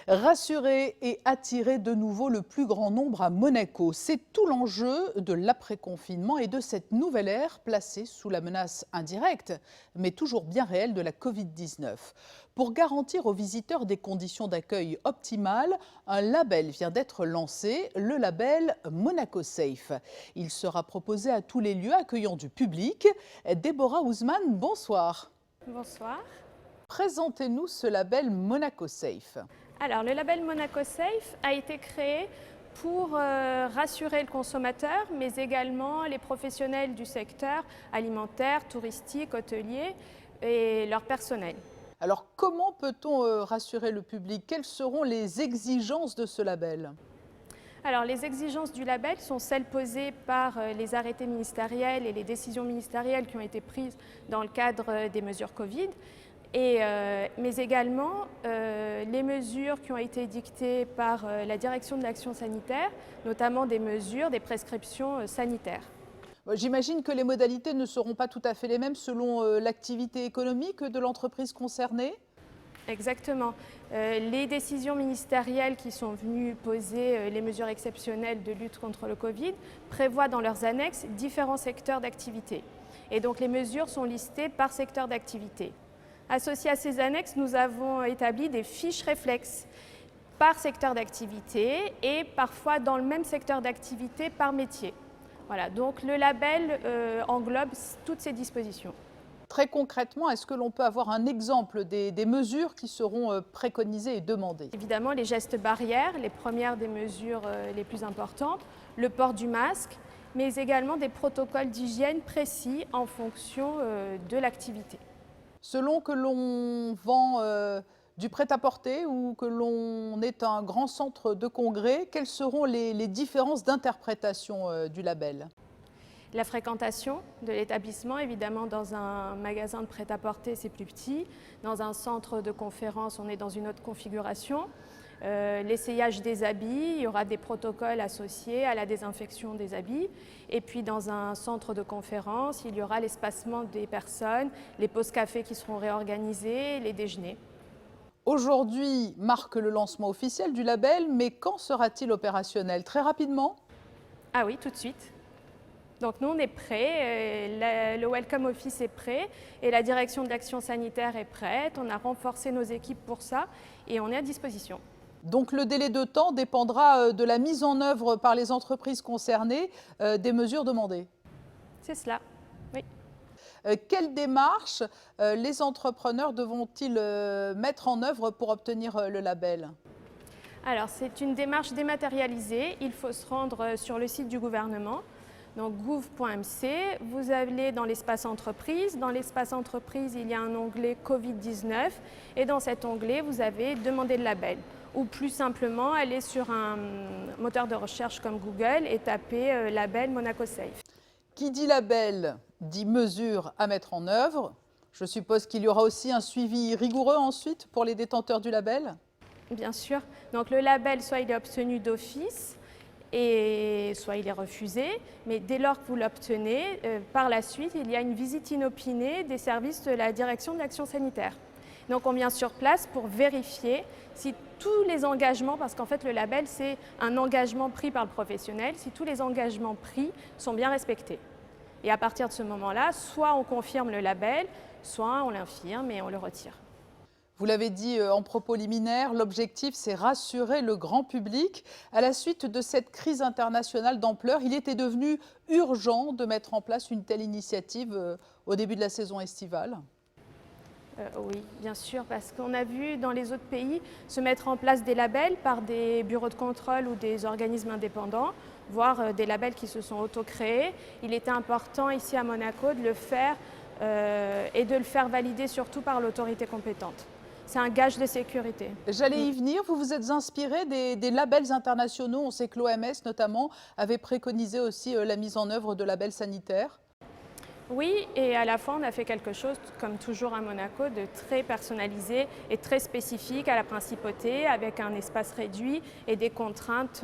Rassurer et attirer de nouveau le plus grand nombre à Monaco, c'est tout l'enjeu de l'après-confinement et de cette nouvelle ère placée sous la menace indirecte, mais toujours bien réelle de la Covid-19. Pour garantir aux visiteurs des conditions d'accueil optimales, un label vient d'être lancé, le label Monaco Safe. Il sera proposé à tous les lieux accueillant du public. Déborah Ousmane, bonsoir. Bonsoir. Présentez-nous ce label Monaco Safe. Alors, le label Monaco Safe a été créé pour rassurer le consommateur, mais également les professionnels du secteur alimentaire, touristique, hôtelier et leur personnel. Alors, comment peut-on rassurer le public? Quelles seront les exigences de ce label? Alors, les exigences du label sont celles posées par les arrêtés ministériels et les décisions ministérielles qui ont été prises dans le cadre des mesures Covid. Mais également les mesures qui ont été dictées par la direction de l'action sanitaire, notamment des mesures, des prescriptions sanitaires. J'imagine que les modalités ne seront pas tout à fait les mêmes selon l'activité économique de l'entreprise concernée. Exactement. Les décisions ministérielles qui sont venues poser les mesures exceptionnelles de lutte contre le Covid prévoient dans leurs annexes différents secteurs d'activité. Et donc les mesures sont listées par secteur d'activité. Associés à ces annexes, nous avons établi des fiches réflexes par secteur d'activité et parfois dans le même secteur d'activité par métier. Voilà, donc le label englobe toutes ces dispositions. Très concrètement, est-ce que l'on peut avoir un exemple des mesures qui seront préconisées et demandées? Évidemment, les gestes barrières, les premières des mesures les plus importantes, le port du masque, mais également des protocoles d'hygiène précis en fonction de l'activité. Selon que l'on vend du prêt-à-porter ou que l'on est un grand centre de congrès, quelles seront les différences d'interprétation du label? La fréquentation de l'établissement, évidemment, dans un magasin de prêt-à-porter, c'est plus petit. Dans un centre de conférence, on est dans une autre configuration. L'essayage des habits, il y aura des protocoles associés à la désinfection des habits. Et puis dans un centre de conférence, il y aura l'espacement des personnes, les pauses café qui seront réorganisées, les déjeuners. Aujourd'hui marque le lancement officiel du label, mais quand sera-t-il opérationnel? Très rapidement? Ah oui, tout de suite. Donc nous, on est prêts, le Welcome Office est prêt et la direction de l'action sanitaire est prête. On a renforcé nos équipes pour ça et on est à disposition. Donc le délai de temps dépendra de la mise en œuvre par les entreprises concernées des mesures demandées. C'est cela, oui. Quelles démarches les entrepreneurs devront-ils mettre en œuvre pour obtenir le label? Alors c'est une démarche dématérialisée. Il faut se rendre sur le site du gouvernement. Donc gouv.mc, vous allez dans l'espace entreprise. Dans l'espace entreprise, il y a un onglet Covid-19 et dans cet onglet, vous avez demandé le label. Ou plus simplement, aller sur un moteur de recherche comme Google et taper label Monaco Safe. Qui dit label dit mesures à mettre en œuvre. Je suppose qu'il y aura aussi un suivi rigoureux ensuite pour les détenteurs du label? Bien sûr. Donc le label, soit il est obtenu d'office, et soit il est refusé, mais dès lors que vous l'obtenez, par la suite, il y a une visite inopinée des services de la direction de l'action sanitaire. Donc on vient sur place pour vérifier si tous les engagements, parce qu'en fait le label c'est un engagement pris par le professionnel, si tous les engagements pris sont bien respectés. Et à partir de ce moment-là, soit on confirme le label, soit on l'infirme et on le retire. Vous l'avez dit en propos liminaire, l'objectif c'est rassurer le grand public. À la suite de cette crise internationale d'ampleur, il était devenu urgent de mettre en place une telle initiative au début de la saison estivale. Oui, bien sûr, parce qu'on a vu dans les autres pays se mettre en place des labels par des bureaux de contrôle ou des organismes indépendants, voire des labels qui se sont auto-créés. Il était important ici à Monaco de le faire et de le faire valider surtout par l'autorité compétente. C'est un gage de sécurité. J'allais y venir, vous vous êtes inspiré des labels internationaux. On sait que l'OMS notamment avait préconisé aussi la mise en œuvre de labels sanitaires. Oui, et à la fois on a fait quelque chose, comme toujours à Monaco, de très personnalisé et très spécifique à la principauté, avec un espace réduit et des contraintes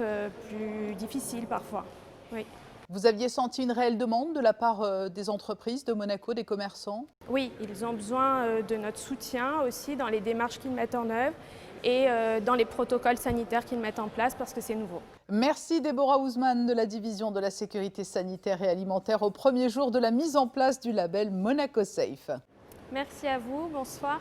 plus difficiles parfois. Oui. Vous aviez senti une réelle demande de la part des entreprises de Monaco, des commerçants? Oui, ils ont besoin de notre soutien aussi dans les démarches qu'ils mettent en œuvre et dans les protocoles sanitaires qu'ils mettent en place parce que c'est nouveau. Merci Déborah Ousmane de la division de la sécurité sanitaire et alimentaire au premier jour de la mise en place du label Monaco Safe. Merci à vous, bonsoir.